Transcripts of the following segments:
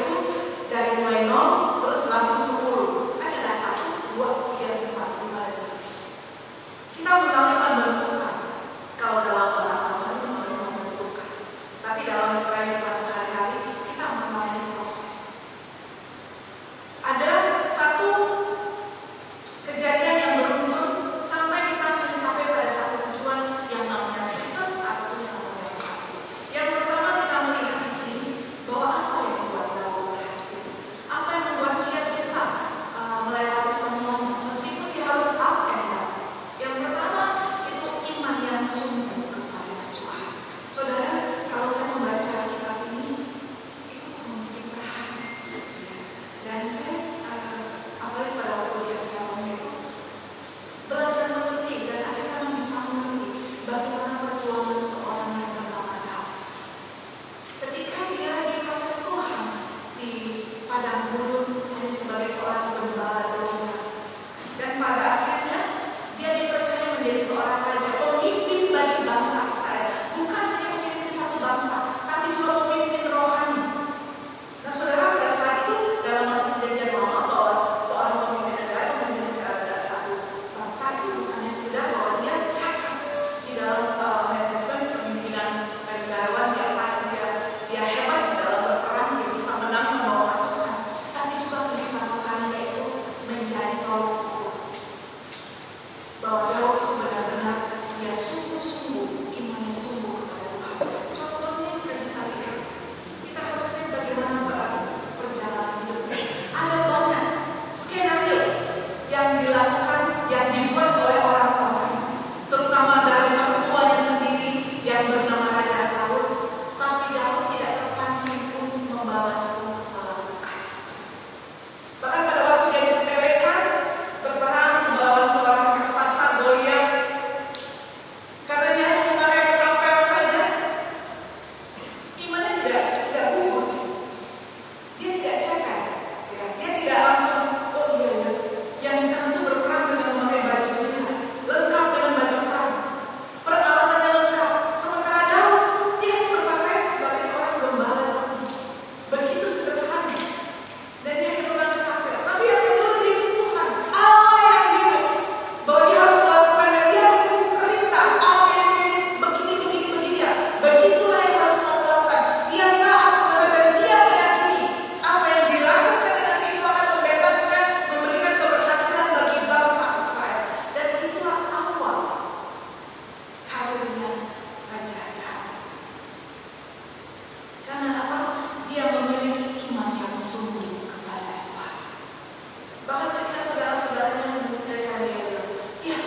itu dari mulai 0 terus langsung 10. Kan ada 1, 2, 3, 4, 5 dan seterusnya. Kita mengalami membentukkan. Kalau dalam bahasa Tuhan itu namanya membentukkan. Tapi dalam kehidupan sehari-hari kita mengalami proses. Ada satu kejadian yang beruntun sampai kita mencapai pada satu tujuan yang namanya sukses ataupun yang namanya berhasil. Yang pertama kita melihat di sini bahwa apa yang membuat Daud berhasil, apa yang membuat dia bisa melewati semuanya meskipun dia harus up and down. Yang pertama itu iman yang sungguh kepada Tuhan. Saudara, kalau saya membaca kitab ini itu membuat perhatian. Dan saya apalagi pada waktu lihat filmnya itu belajar mengerti dan akhirnya memang bisa mengerti bagaimana perjuangan seorang yang bernama Daud. Ketika dia diproses Tuhan di padang gurun hanya sebagai seorang gembala domba, dan pada akhirnya dia dipercaya menjadi seorang raja, pemimpin bagi bangsa Israel. Bukan hanya memimpin satu bangsa, tapi juga pemimpin rohani. Nah, saudara, pada saat itu dalam masa perjanjian lama bahwa seorang pemimpin negara, pemimpin satu bangsa itu bukannya sekedar bahwa dia cakap di dalam manajemen kepemimpinan negarawan, dia hebat di dalam berperang, dia bisa menang membawa pasukan, tapi juga kehidupan rohani yaitu menjadi tolok ukur. Bahwa Daud itu benar-benar dia sungguh-sungguh imannya sungguh kepada Tuhan. Contohnya kita bisa lihat, kita harus lihat bagaimana perjalanan hidupnya. Ada banyak skenario yang dilakukan, yang dibuat oleh orang-orang, terutama dari mertuanya sendiri yang bernama Raja Saul, tapi Daud tidak terpancing untuk membawa semua melakukan. Bahkan pada waktu dia disepelekan berperang melawan seorang raksasa Goliat, karena dia hanya memakai ketapel saja, imannya tidak gugur. Dia tidak cakap, ya. Dia tidak langsung, oh iya, yang di sana itu berperang dengan memakai baju silat, lengkap dengan baju perang, peralatannya lengkap. Sementara Daud, dia hanya berpakaian sebagai seorang gembala domba. Begitu sederhana. Dan dia hanya pegang ketapel. Tapi yang betul dia itu Tuhan, Allah yang hidup. Bahwa dia harus melakukan dan dia mengikuti perintah ABC, begini ya. Begitulah yang harus kamu lakukan. Dia taat, saudara, dan dia meyakini apa yang dilakukan nanti itu akan membebaskan, memberikan keberhasilan bagi bangsa Israel. Dan itulah awal karirnya Raja Daud. Karena apa? Dia memiliki iman yang sungguh kepada Tuhan. Bahkan ketika saudara-saudaranya menyebutkan dia bilang, ya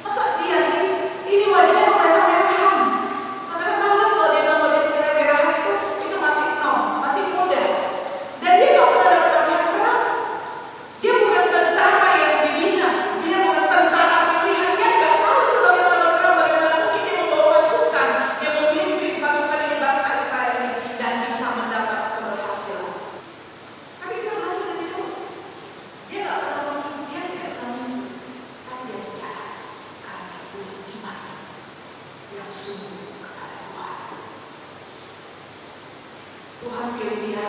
masa dia sih? Ini wajahnya kemerah-merahan. Saudara tahu kan kalau dia bilang wajah kemerah-merahan itu masih masih muda. Dan dia nggak pernah dapat latihan perang. Dia bukan tentara yang dibina, dia bukan tentara pilihan. Dia nggak tahu itu bagaimana berperang, bagaimana mungkin dia membawa pasukan, dia memimpin pasukan ini bangsa Israel ini dan bisa mendapat keberhasilan. Tapi kita belajar dari Daud. Dia nggak pernah memimpin, dia tidak pernah memimpin, tapi dia bicara karena dia punya iman yang sungguh kepada Tuhan. Tuhan pilih dia.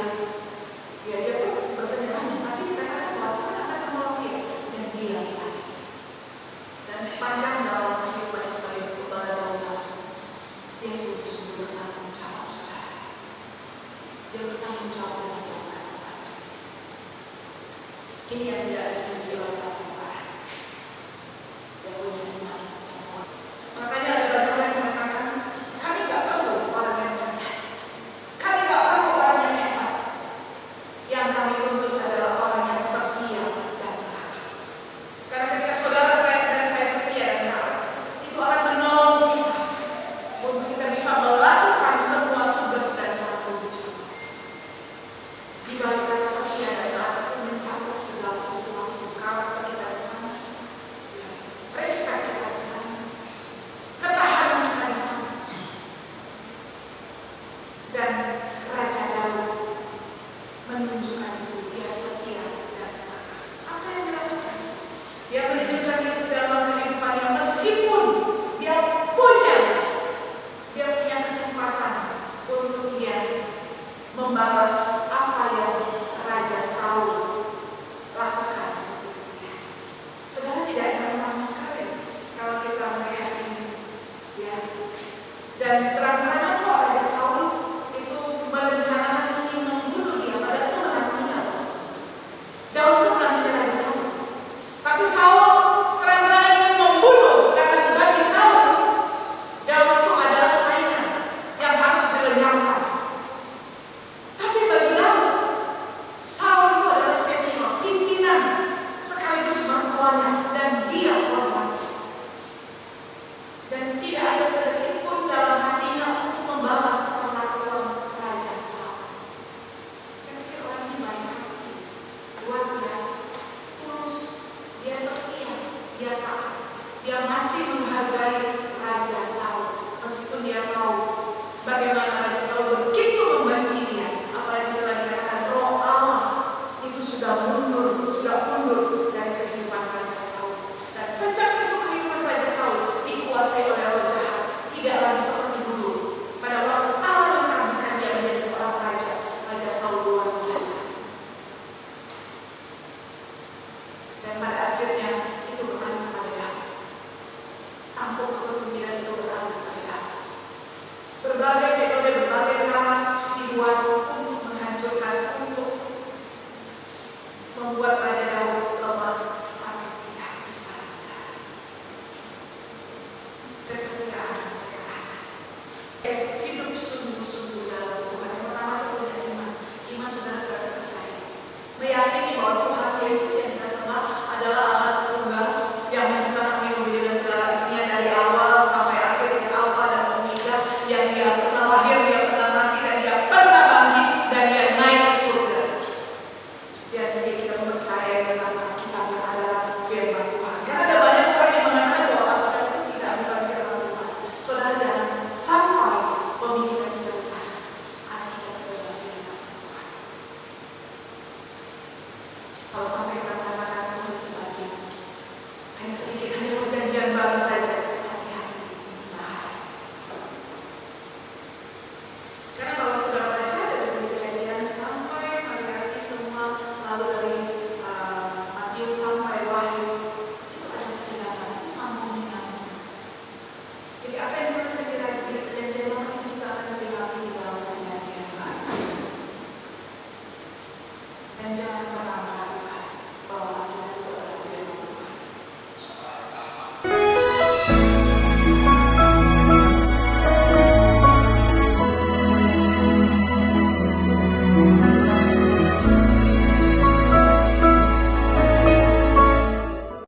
Dia pun bertanya-tanya, tapi dikatakan bahwa Tuhan akan menolong dia, dan dia meyakini. Dan sepanjang dalam kehidupannya sebagai gembala domba, dia sungguh-sungguh bertanggung jawab, saudara. Dia bertanggung jawab dengan domba-domba. Ini yang tidak dimiliki oleh banyak orang. Dia punya iman yang kuat. Makanya ada banyak orang yang mengatakan, kami nggak perlu orang yang cerdas, kami nggak perlu orang yang hebat. Yang kami tuntut adalah orang yang setia dan taat. Karena ketika saudara saya dan saya setia dan taat, itu akan menolong kita untuk kita bisa melakukan semua tugas dan tanggung jawab. Di balik kata setia dan taat itu mencakup segala sesuatu. Karakter kita di sana, respect kita di sana, ketahanan kita di sana. Dan Raja Daud menunjukkan itu, dia setia dan taat. Apa yang dilakukan? Dia menunjukkan itu dalam kehidupannya meskipun dia punya kesempatan untuk dia membalas apa yang Kalau sampai kita mengatakan itu hanya sebagian, hanya sedikit, hanya perjanjian baru saja.